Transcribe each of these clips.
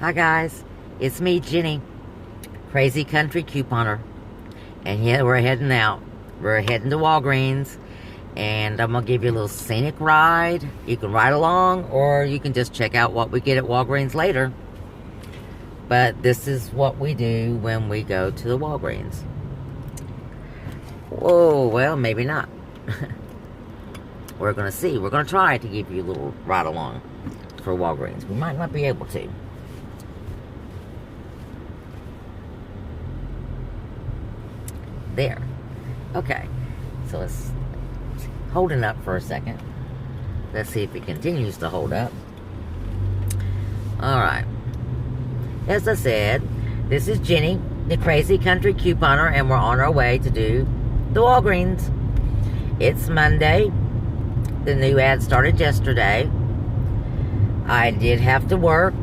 Hi guys, it's me, Jenny, Crazy Country Couponer, and yeah, we're heading out. We're heading to Walgreens, and I'm gonna give you a little scenic ride. You can ride along, or you can just check out what we get at Walgreens later. But this is what we do when we go to the Walgreens. Whoa, well, maybe not. We're gonna see. We're gonna try to give you a little ride along for Walgreens. We might not be able to. There. Okay, so it's holding up for a second. Let's see if it continues to hold up. Alright. As I said, this is Jenny, the Crazy Country Couponer, and we're on our way to do the Walgreens. It's Monday. The new ad started yesterday. I did have to work,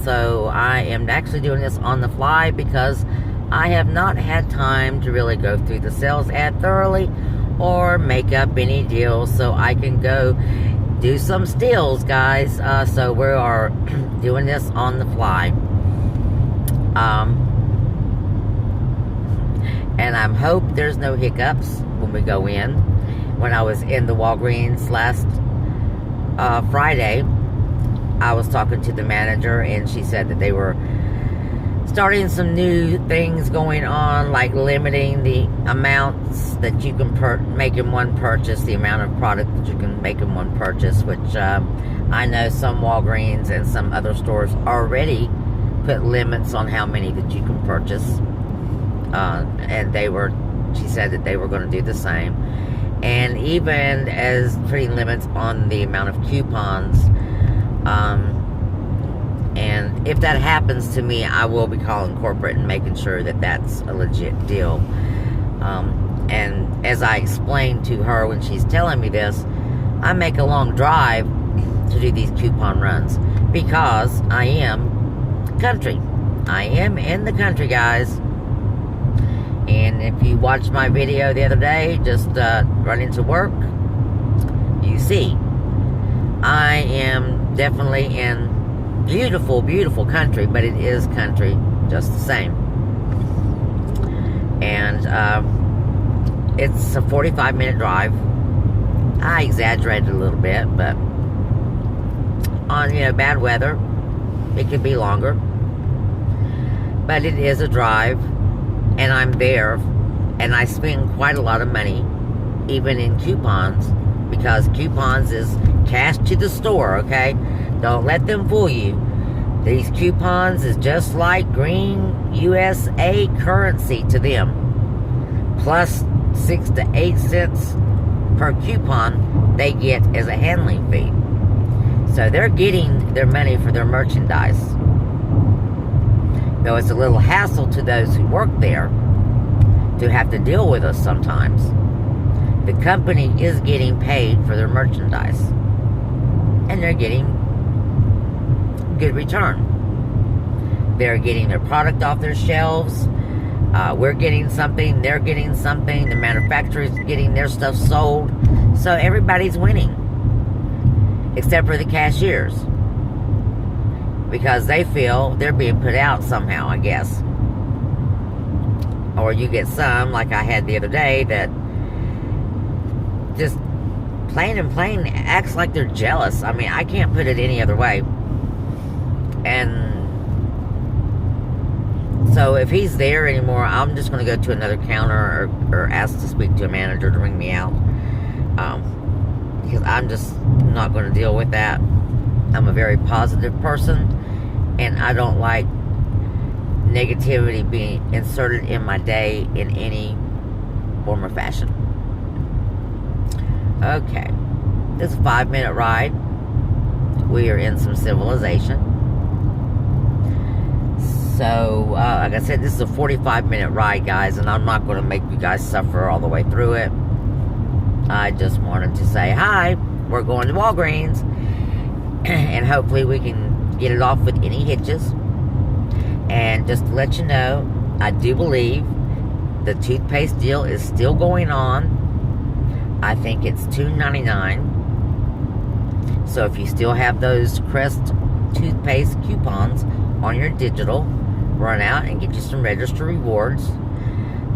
so I am actually doing this on the fly because I have not had time to really go through the sales ad thoroughly or make up any deals so I can go do some steals, guys. So we are doing this on the fly. And I hope there's no hiccups when we go in. When I was in the Walgreens last Friday, I was talking to the manager and she said that they were starting some new things going on, like limiting the amounts that you can make in one purchase, the amount of product that you can make in one purchase, which I know some Walgreens and some other stores already put limits on how many that you can purchase. And she said that they were going to do the same. And even as putting limits on the amount of coupons, and if that happens to me, I will be calling corporate and making sure that that's a legit deal. And as I explained to her when she's telling me this, I make a long drive to do these coupon runs because I am country. I am in the country, guys. And if you watched my video the other day, just running to work, you see, I am definitely in beautiful, beautiful country, but it is country just the same. And it's a 45-minute drive. I exaggerated a little bit, but on bad weather, it could be longer. But it is a drive, and I'm there, and I spend quite a lot of money, even in coupons, because coupons is cash to the store, okay? Don't let them fool you. These coupons is just like green USA currency to them. Plus 6 to 8 cents per coupon they get as a handling fee. So they're getting their money for their merchandise. Though it's a little hassle to those who work there to have to deal with us sometimes. The company is getting paid for their merchandise. And they're getting good return. They're getting their product off their shelves. We're getting something. They're getting something. The manufacturer's getting their stuff sold. So everybody's winning. Except for the cashiers. Because they feel they're being put out somehow, I guess. Or you get some, like I had the other day, that just plain acts like they're jealous. I mean, I can't put it any other way. And so if he's there anymore, I'm just going to go to another counter or ask to speak to a manager to bring me out. Because I'm just not going to deal with that. I'm a very positive person, and I don't like negativity being inserted in my day in any form or fashion. Okay, this is a 5-minute ride. We are in some civilization. So, like I said, this is a 45-minute ride, guys, and I'm not going to make you guys suffer all the way through it. I just wanted to say, hi, we're going to Walgreens, and hopefully we can get it off with any hitches. And just to let you know, I do believe the toothpaste deal is still going on. I think it's $2.99. So if you still have those Crest toothpaste coupons on your digital. Run out and get you some register rewards.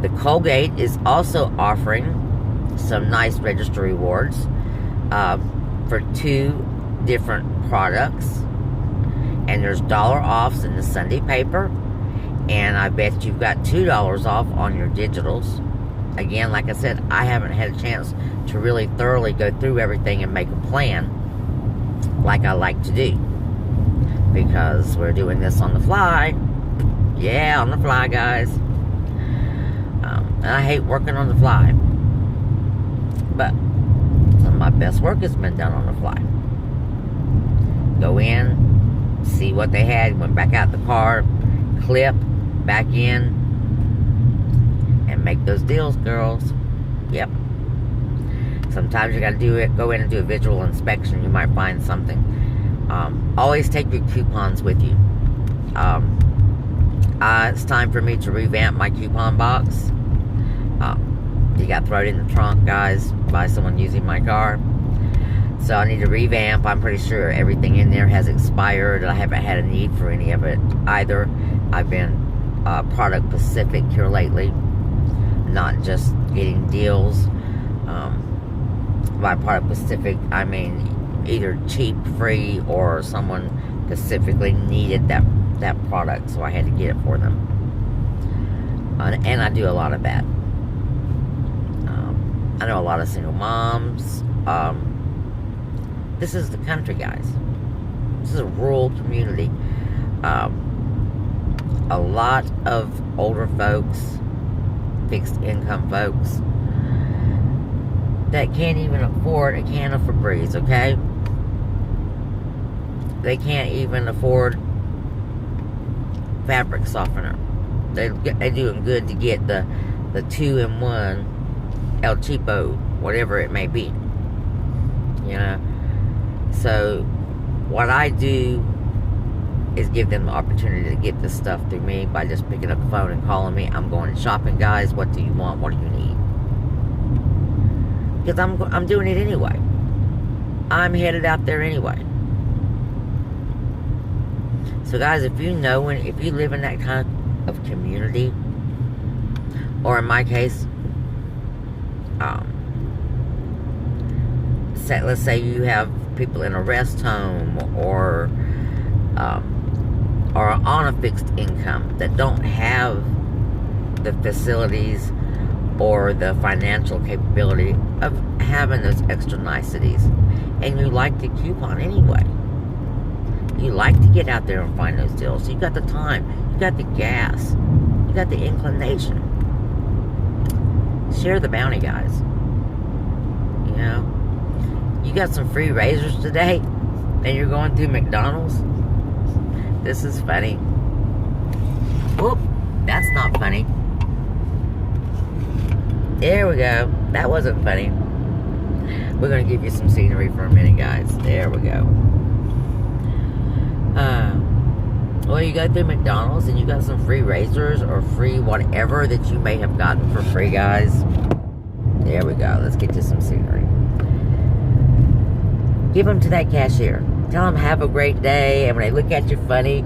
The Colgate is also offering some nice register rewards for 2 different products. And there's dollar offs in the Sunday paper. And I bet you've got $2 off on your digitals. Again, like I said, I haven't had a chance to really thoroughly go through everything and make a plan like I like to do. Because we're doing this on the fly. Yeah, on the fly, guys. And I hate working on the fly. But some of my best work has been done on the fly. Go in, see what they had, went back out the car, clip, back in, and make those deals, girls. Yep. Sometimes you gotta do it, go in and do a visual inspection. You might find something. Always take your coupons with you. It's time for me to revamp my coupon box. You got to throw it in the trunk, guys, by someone using my car. So I need to revamp. I'm pretty sure everything in there has expired. I haven't had a need for any of it either. I've been product specific here lately, not just getting deals. By product specific, I mean either cheap, free, or someone specifically needed that product, so I had to get it for them. And I do a lot of that. I know a lot of single moms. This is the country, guys. This is a rural community. A lot of older folks, fixed income folks, that can't even afford a can of Febreze, okay? They can't even afford fabric softener. They're doing good to get the 2-in-1 El Cheapo, whatever it may be. You know? So, what I do is give them the opportunity to get this stuff through me by just picking up the phone and calling me. I'm going shopping, guys. What do you want? What do you need? Because I'm doing it anyway. I'm headed out there anyway. So guys, if you live in that kind of community, or in my case, let's say you have people in a rest home or on a fixed income that don't have the facilities or the financial capability of having those extra niceties, and you like to coupon anyway. You like to get out there and find those deals. You got the time. You got the gas. You got the inclination. Share the bounty, guys. You know? You got some free razors today, and you're going through McDonald's? This is funny. Whoop. That's not funny. There we go. That wasn't funny. We're going to give you some scenery for a minute, guys. There we go. Well, you go through McDonald's and you got some free razors or free whatever that you may have gotten for free, guys. There we go. Let's get you some scenery. Give them to that cashier. Tell them have a great day. And when they look at you funny,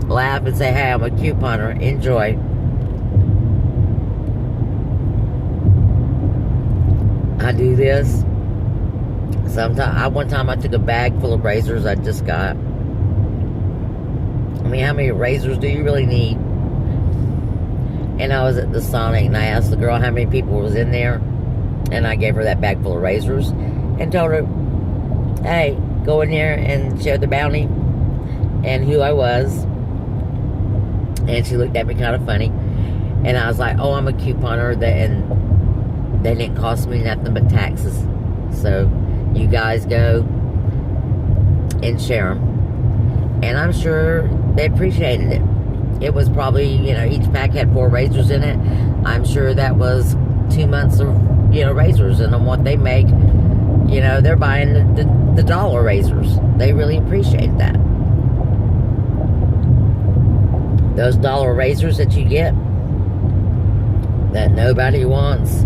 laugh and say, hey, I'm a couponer. Enjoy. I do this. One time I took a bag full of razors I just got. I mean, how many razors do you really need? And I was at the Sonic and I asked the girl how many people was in there. And I gave her that bag full of razors and told her, hey, go in there and share the bounty and who I was. And she looked at me kind of funny. And I was like, oh, I'm a couponer, and they didn't cost me nothing but taxes. So you guys go and share them. And I'm sure they appreciated it. It was probably, each pack had 4 razors in it. I'm sure that was 2 months of, razors. And on what they make, they're buying the dollar razors. They really appreciate that. Those dollar razors that you get that nobody wants.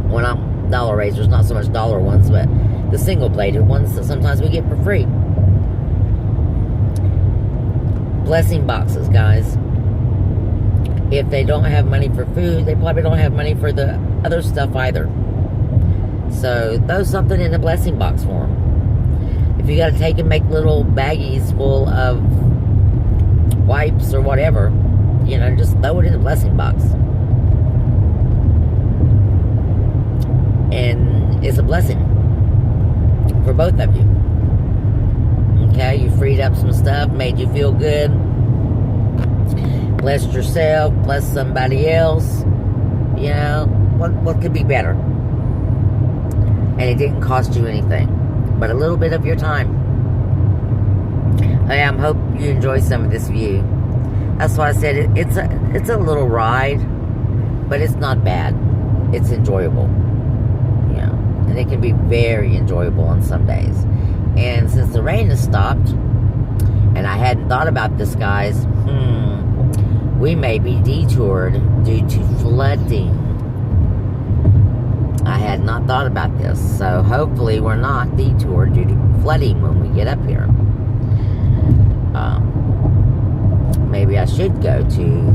Well, not dollar razors, not so much dollar ones, but the single-bladed ones that sometimes we get for free. blessing boxes, guys. If they don't have money for food, they probably don't have money for the other stuff either. So throw something in the blessing box for them. If you got to take and make little baggies full of wipes or whatever, you know, just throw it in the blessing box. And it's a blessing for both of you. Okay, you freed up some stuff, made you feel good, blessed yourself, blessed somebody else. You know, what could be better? And it didn't cost you anything but a little bit of your time. I hope you enjoy some of this view. That's why I said it's a little ride, but it's not bad. It's enjoyable. You know, and it can be very enjoyable on some days. And since the rain has stopped, and I hadn't thought about this, guys, we may be detoured due to flooding. I had not thought about this, so hopefully we're not detoured due to flooding when we get up here. Maybe I should go to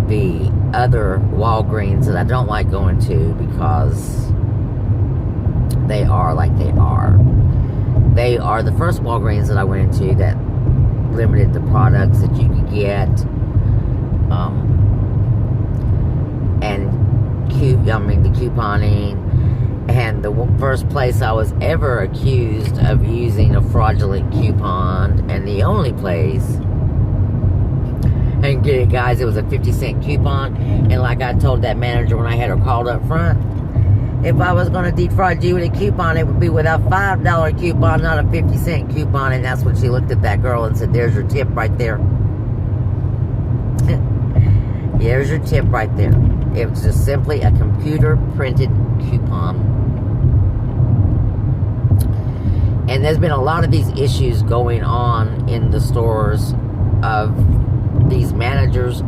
the other Walgreens that I don't like going to because they are like they are. They are the first Walgreens that I went into that limited the products that you could get. The couponing. And the first place I was ever accused of using a fraudulent coupon, and the only place, and get it, guys, it was a 50-cent coupon. And like I told that manager when I had her called up front, if I was going to defraud you with a coupon, it would be with a $5 coupon, not a 50-cent coupon. And that's when she looked at that girl and said, there's your tip right there. There's your tip right there. It was just simply a computer-printed coupon. And there's been a lot of these issues going on in the stores of these managers.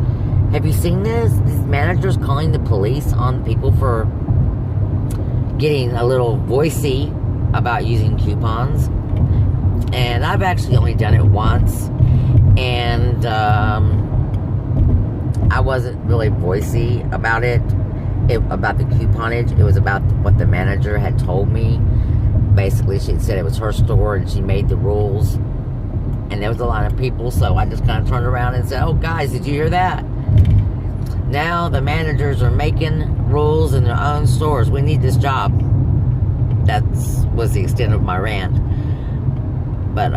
Have you seen this? These managers calling the police on people for getting a little voicey about using coupons. And I've actually only done it once. And I wasn't really voicey about it, about the couponage. It was about what the manager had told me. Basically, she said it was her store and she made the rules. And there was a lot of people, so I just kind of turned around and said, oh, guys, did you hear that? Now the managers are making rules in their own stores. We need this job. That was the extent of my rant. But,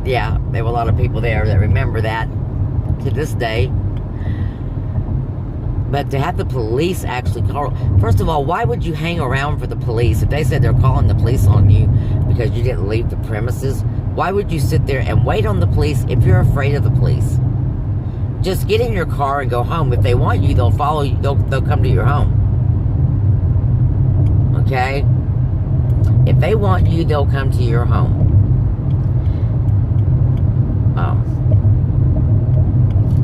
yeah, there were a lot of people there that remember that to this day. But to have the police actually call... First of all, why would you hang around for the police? If they said they're calling the police on you because you didn't leave the premises, why would you sit there and wait on the police if you're afraid of the police? Just get in your car and go home. If they want you, they'll follow you. They'll come to your home. Okay? If they want you, they'll come to your home.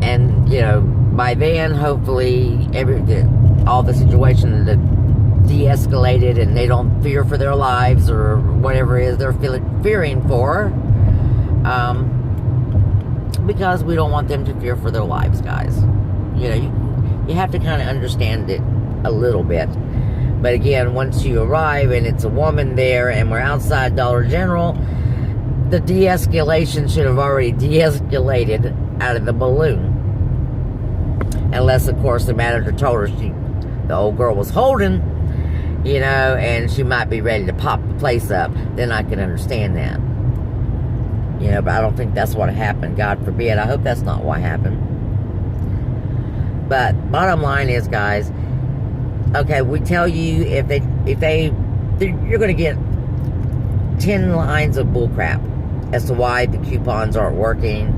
And, you know, by then, hopefully, all the situation de-escalated and they don't fear for their lives or whatever it is they're fearing for. Because we don't want them to fear for their lives, guys. You know, you have to kind of understand it a little bit. But again, once you arrive and it's a woman there and we're outside Dollar General, the de-escalation should have already de-escalated out of the balloon. Unless, of course, the manager told her the old girl was holding, you know, and she might be ready to pop the place up. Then I can understand that. You know, but I don't think that's what happened. God forbid. I hope that's not what happened. But bottom line is, guys, okay, we tell you if you're going to get 10 lines of bullcrap as to why the coupons aren't working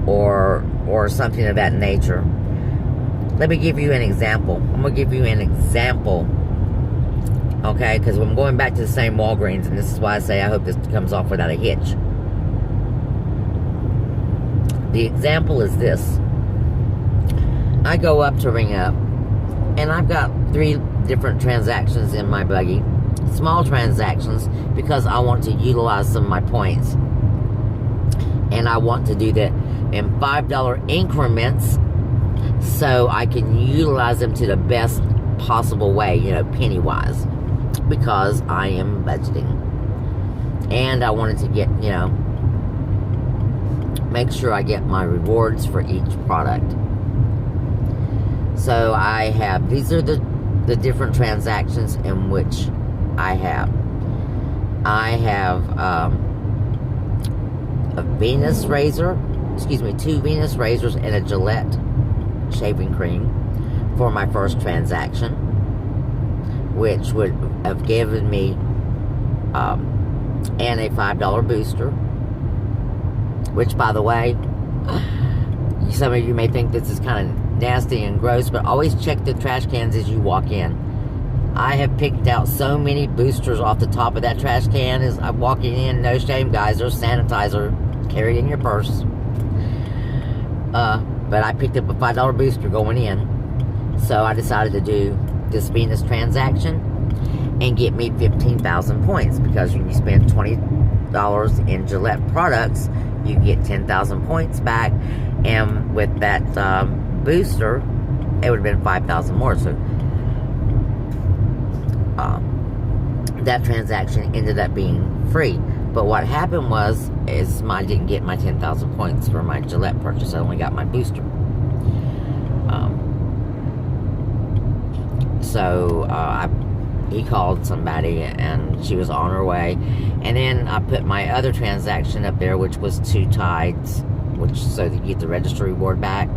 or something of that nature. Let me give you an example. I'm going to give you an example. Okay, because I'm going back to the same Walgreens, and this is why I say I hope this comes off without a hitch. The example is this. I go up to ring up, and I've got 3 different transactions in my buggy. Small transactions, because I want to utilize some of my points. And I want to do that in $5 increments so I can utilize them to the best possible way, penny wise, because I am budgeting. And I wanted to get, make sure I get my rewards for each product. So I have, these are the different transactions in which I have. I have a Venus razor, 2 Venus razors and a Gillette shaving cream for my first transaction, which would have given me and a $5 booster, which, by the way, some of you may think this is kind of nasty and gross, but always check the trash cans as you walk in. I have picked out so many boosters off the top of that trash can as I'm walking in. No shame, guys. There's sanitizer. Carry it in your purse. But I picked up a $5 booster going in. So I decided to do this Venus transaction and get me 15,000 points, because when you spend $20 in Gillette products, you get 10,000 points back, and with that booster, it would have been 5,000 more. So that transaction ended up being free. But what happened is I didn't get my 10,000 points for my Gillette purchase. I only got my booster. He called somebody and she was on her way. And then I put my other transaction up there, which was 2 tides, so to get the registry reward back.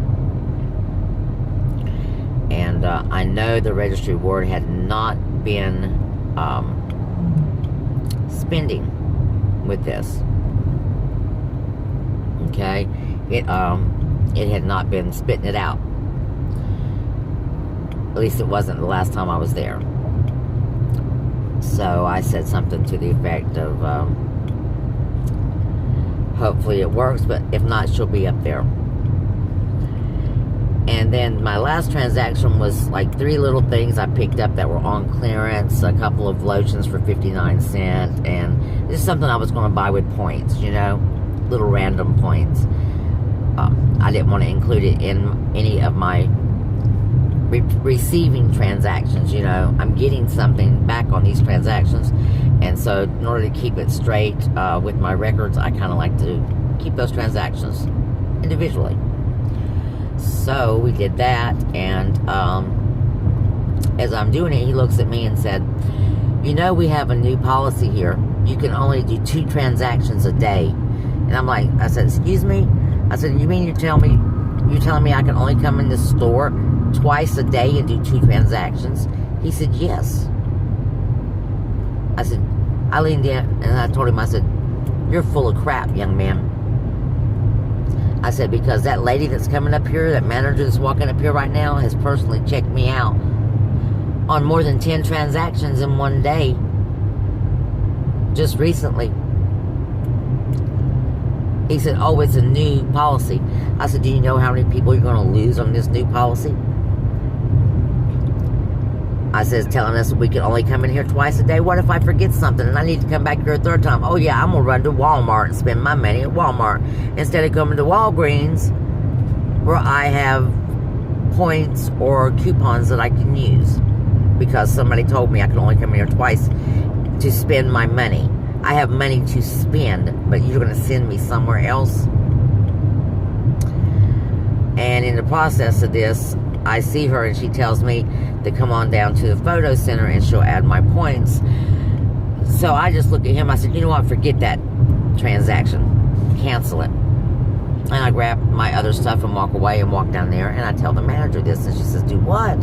And I know the registry reward had not been spending with this. Okay, it had not been spitting it out. At least it wasn't the last time I was there. So I said something to the effect of, hopefully it works, but if not, she'll be up there. And then my last transaction was like 3 little things I picked up that were on clearance. A couple of lotions for 59 cents. And this is something I was going to buy with points, little random points. I didn't want to include it in any of my receiving transactions. I'm getting something back on these transactions. And so in order to keep it straight with my records, I kind of like to keep those transactions individually. So we did that, and as I'm doing it, he looks at me and said, we have a new policy here. You can only do 2 transactions a day. And I said, excuse me? I said, you mean you're telling me I can only come in the store twice a day and do 2 transactions? He said, yes. I said, I leaned in and I told him, I said, you're full of crap, young man. I said, because that lady that's coming up here, that manager that's walking up here right now, has personally checked me out on more than 10 transactions in one day, just recently. He said, oh, it's a new policy. I said, do you know how many people you're going to lose on this new policy? I says, telling us we can only come in here twice a day. What if I forget something and I need to come back here a 3rd time? Oh yeah, I'm going to run to Walmart and spend my money at Walmart instead of coming to Walgreens, where I have points or coupons that I can use, because somebody told me I can only come in here twice to spend my money. I have money to spend, but you're going to send me somewhere else. And in the process of this, I see her and she tells me to come on down to the photo center and she'll add my points. So I just look at him. I said, you know what? Forget that transaction. Cancel it. And I grab my other stuff and walk away and walk down there. And I tell the manager this. And she says, do what?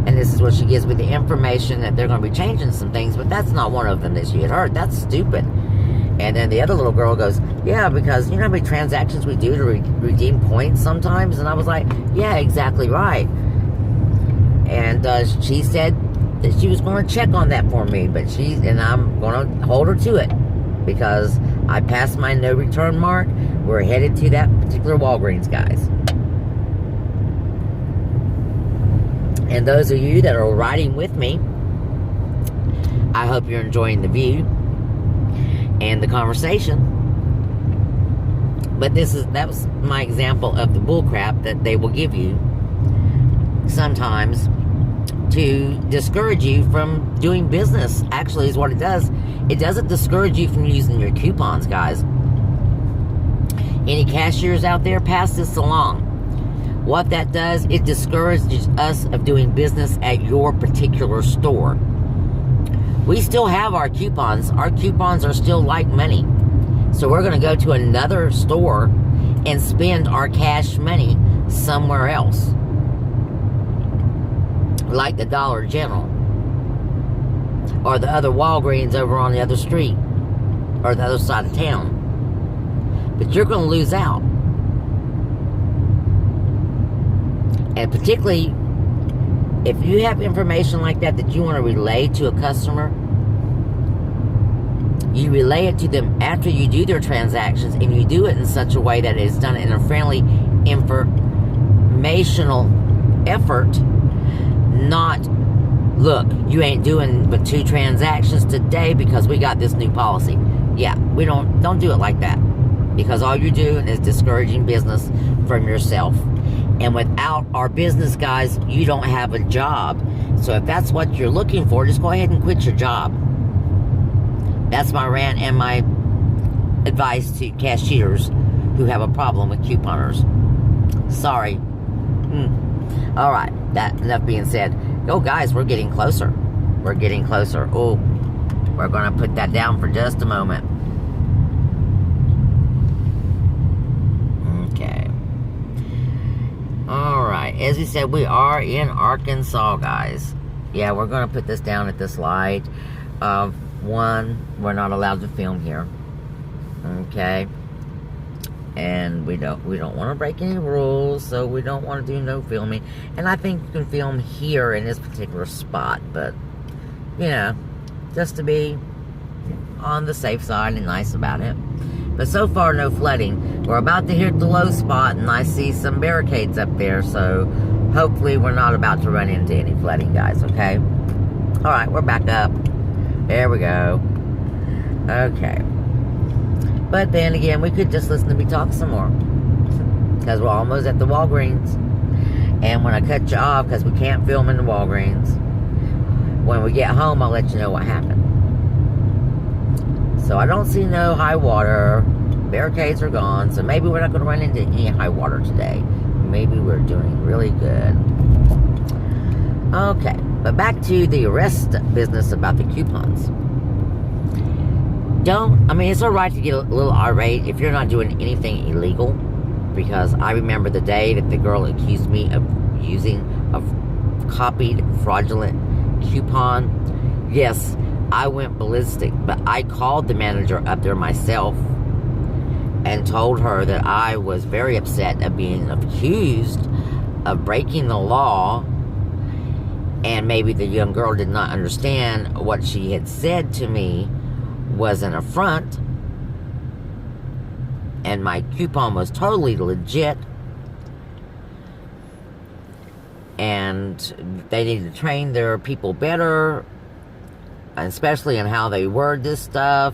And this is what she gives me the information that they're going to be changing some things. But that's not one of them that she had heard. That's stupid. And then the other little girl goes, yeah, because you know how many transactions we do to redeem points sometimes? And I was like, yeah, exactly right. And she said that she was going to check on that for me. And I'm going to hold her to it, because I passed my no return mark. We're headed to that particular Walgreens, guys. And those of you that are riding with me, I hope you're enjoying the view and the conversation. But that was my example of the bull crap that they will give you sometimes to discourage you from doing business. Actually, is what it does. It doesn't discourage you from using your coupons, guys. Any cashiers out there, pass this along. What that does, it discourages us of doing business at your particular store. We still have our coupons. Our coupons are still like money. So we're going to go to another store and spend our cash money somewhere else. Like the Dollar General. Or the other Walgreens over on the other street. Or the other side of town. But you're going to lose out. And particularly, if you have information like that you want to relay to a customer, you relay it to them after you do their transactions, and you do it in such a way that it is done in a friendly, informational effort. Not, look, you ain't doing but 2 transactions today because we got this new policy. Yeah, we don't do it like that, because all you're doing is discouraging business from yourself. And without our business, guys, you don't have a job. So if that's what you're looking for, just go ahead and quit your job. That's my rant and my advice to cashiers who have a problem with couponers. Sorry. All right, that enough being said. Go, guys, we're getting closer. We're getting closer. Oh, we're going to put that down for just a moment. Okay. All right. As we said, we are in Arkansas, guys. Yeah, we're going to put this down at this light. One, we're not allowed to film here. Okay. And we don't want to break any rules, so we don't want to do no filming. And I think you can film here in this particular spot, but you know, just to be on the safe side and nice about it. But so far, no flooding. We're about to hit the low spot, and I see some barricades up there, so hopefully we're not about to run into any flooding, guys, okay? All right, we're back up. There we go. Okay. But then again, we could just listen to me talk some more. Because we're almost at the Walgreens. And when I cut you off, because we can't film in the Walgreens, when we get home, I'll let you know what happened. So I don't see no high water. Barricades are gone. So maybe we're not going to run into any high water today. Maybe we're doing really good. Okay. But back to the rest business about the coupons. It's alright to get a little irate if you're not doing anything illegal, because I remember the day that the girl accused me of using a copied fraudulent coupon. Yes, I went ballistic, but I called the manager up there myself and told her that I was very upset of being accused of breaking the law, and maybe the young girl did not understand what she had said to me was an affront, and my coupon was totally legit, and they need to train their people better, especially in how they word this stuff,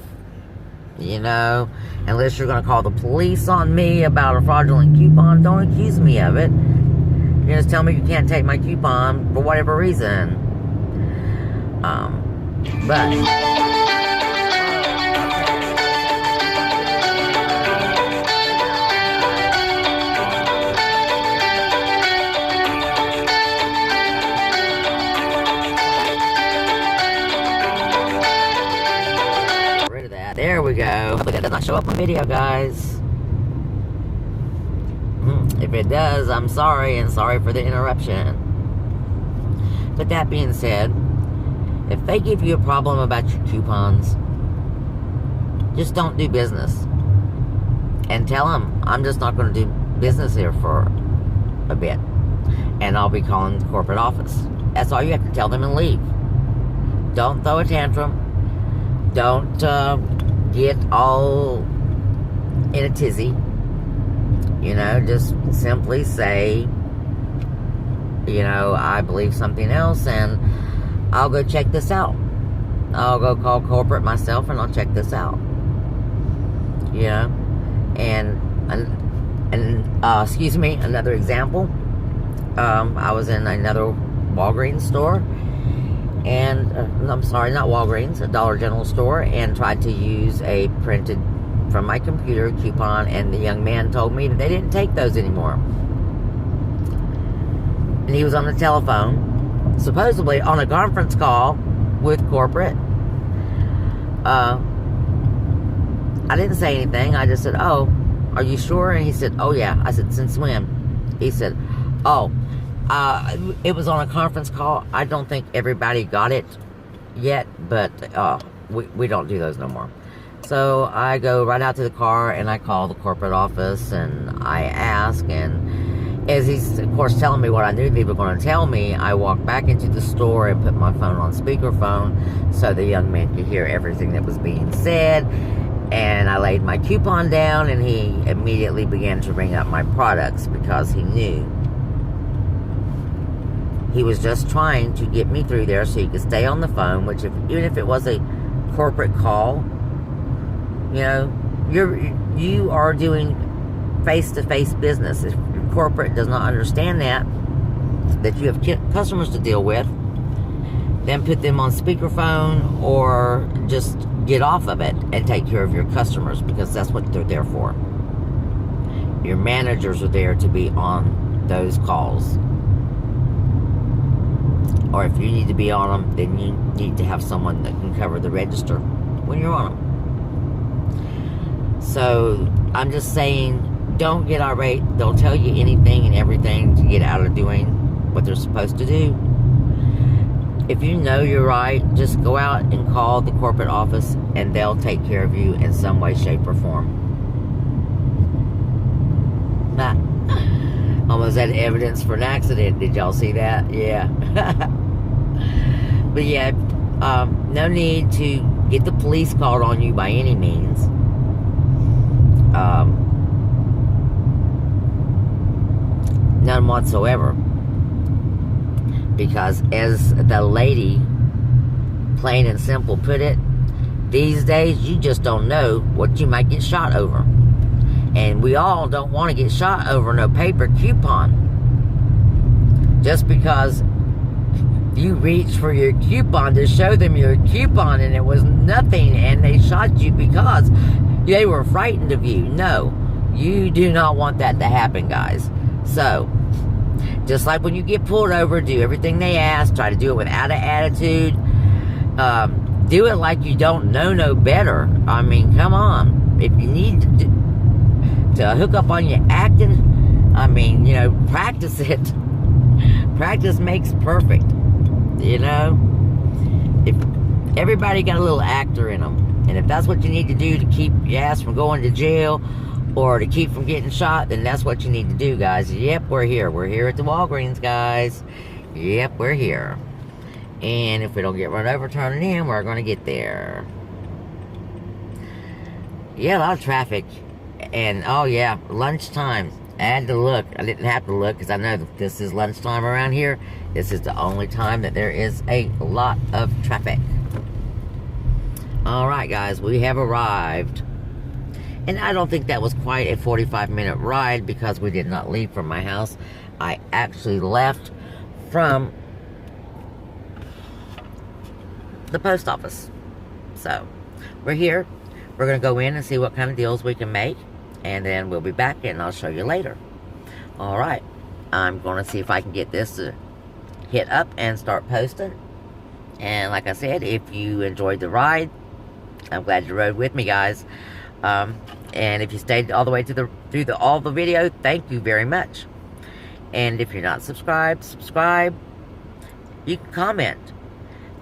you know. Unless you're going to call the police on me about a fraudulent coupon, don't accuse me of it. You just tell me you can't take my coupon for whatever reason. But there we go. But that does not show up on video, guys. If it does, I'm sorry, and sorry for the interruption. But that being said, if they give you a problem about your coupons, just don't do business. And tell them, I'm just not going to do business here for a bit. And I'll be calling the corporate office. That's all you have to tell them and leave. Don't throw a tantrum. Don't get all in a tizzy. You know, just simply say, you know, I believe something else, and I'll go check this out. I'll go call corporate myself, and I'll check this out. You know? And Excuse me, another example. I was in another Walgreens store, and I'm sorry, not Walgreens, a Dollar General store, and tried to use a printed from my computer coupon, and the young man told me that they didn't take those anymore. And he was on the telephone, supposedly on a conference call with corporate. I didn't say anything. I just said, "Oh, are you sure?" And he said, "Oh yeah." I said, "Since when?" He said, "Oh, it was on a conference call. I don't think everybody got it yet, but we don't do those no more." So I go right out to the car and I call the corporate office and I ask, and as he's of course telling me what I knew they were going to tell me, I walked back into the store and put my phone on speakerphone so the young man could hear everything that was being said. And I laid my coupon down, and he immediately began to ring up my products because he knew he was just trying to get me through there so he could stay on the phone, which even if it was a corporate call, you know, you are doing face-to-face business. If your corporate does not understand that you have customers to deal with, then put them on speakerphone or just get off of it and take care of your customers, because that's what they're there for. Your managers are there to be on those calls. Or if you need to be on them, then you need to have someone that can cover the register when you're on them. So I'm just saying, don't get irate. They'll tell you anything and everything to get out of doing what they're supposed to do. If you know you're right, just go out and call the corporate office and they'll take care of you in some way, shape, or form. Almost had evidence for an accident. Did y'all see that? Yeah. But yeah, no need to get the police called on you by any means. None whatsoever. Because as the lady, plain and simple, put it, these days you just don't know what you might get shot over. And we all don't want to get shot over no paper coupon. Just because you reached for your coupon to show them your coupon and it was nothing and they shot you because they were frightened of you. No, you do not want that to happen, guys. So, just like when you get pulled over, do everything they ask. Try to do it without an attitude. Do it like you don't know no better. I mean, come on. If you need to hook up on your acting, I mean, you know, practice it. Practice makes perfect. You know? If everybody got a little actor in them. And if that's what you need to do to keep your ass from going to jail, or to keep from getting shot, then that's what you need to do, guys. Yep, we're here. We're here at the Walgreens, guys. Yep, we're here. And if we don't get run over turning in, we're going to get there. Yeah, a lot of traffic. And, oh yeah, lunchtime. I had to look. I didn't have to look because I know that this is lunchtime around here. This is the only time that there is a lot of traffic. Alright, guys, we have arrived. And I don't think that was quite a 45-minute ride because we did not leave from my house. I actually left from the post office. So, we're here. We're going to go in and see what kind of deals we can make. And then we'll be back and I'll show you later. Alright. I'm going to see if I can get this to hit up and start posting. And like I said, if you enjoyed the ride, I'm glad you rode with me, guys. And if you stayed all the way to all the video, thank you very much. And if you're not subscribed, subscribe. You can comment.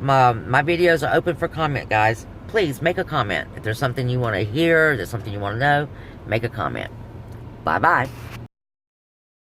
My videos are open for comment, guys. Please make a comment. If there's something you want to hear, if there's something you want to know, make a comment. Bye-bye.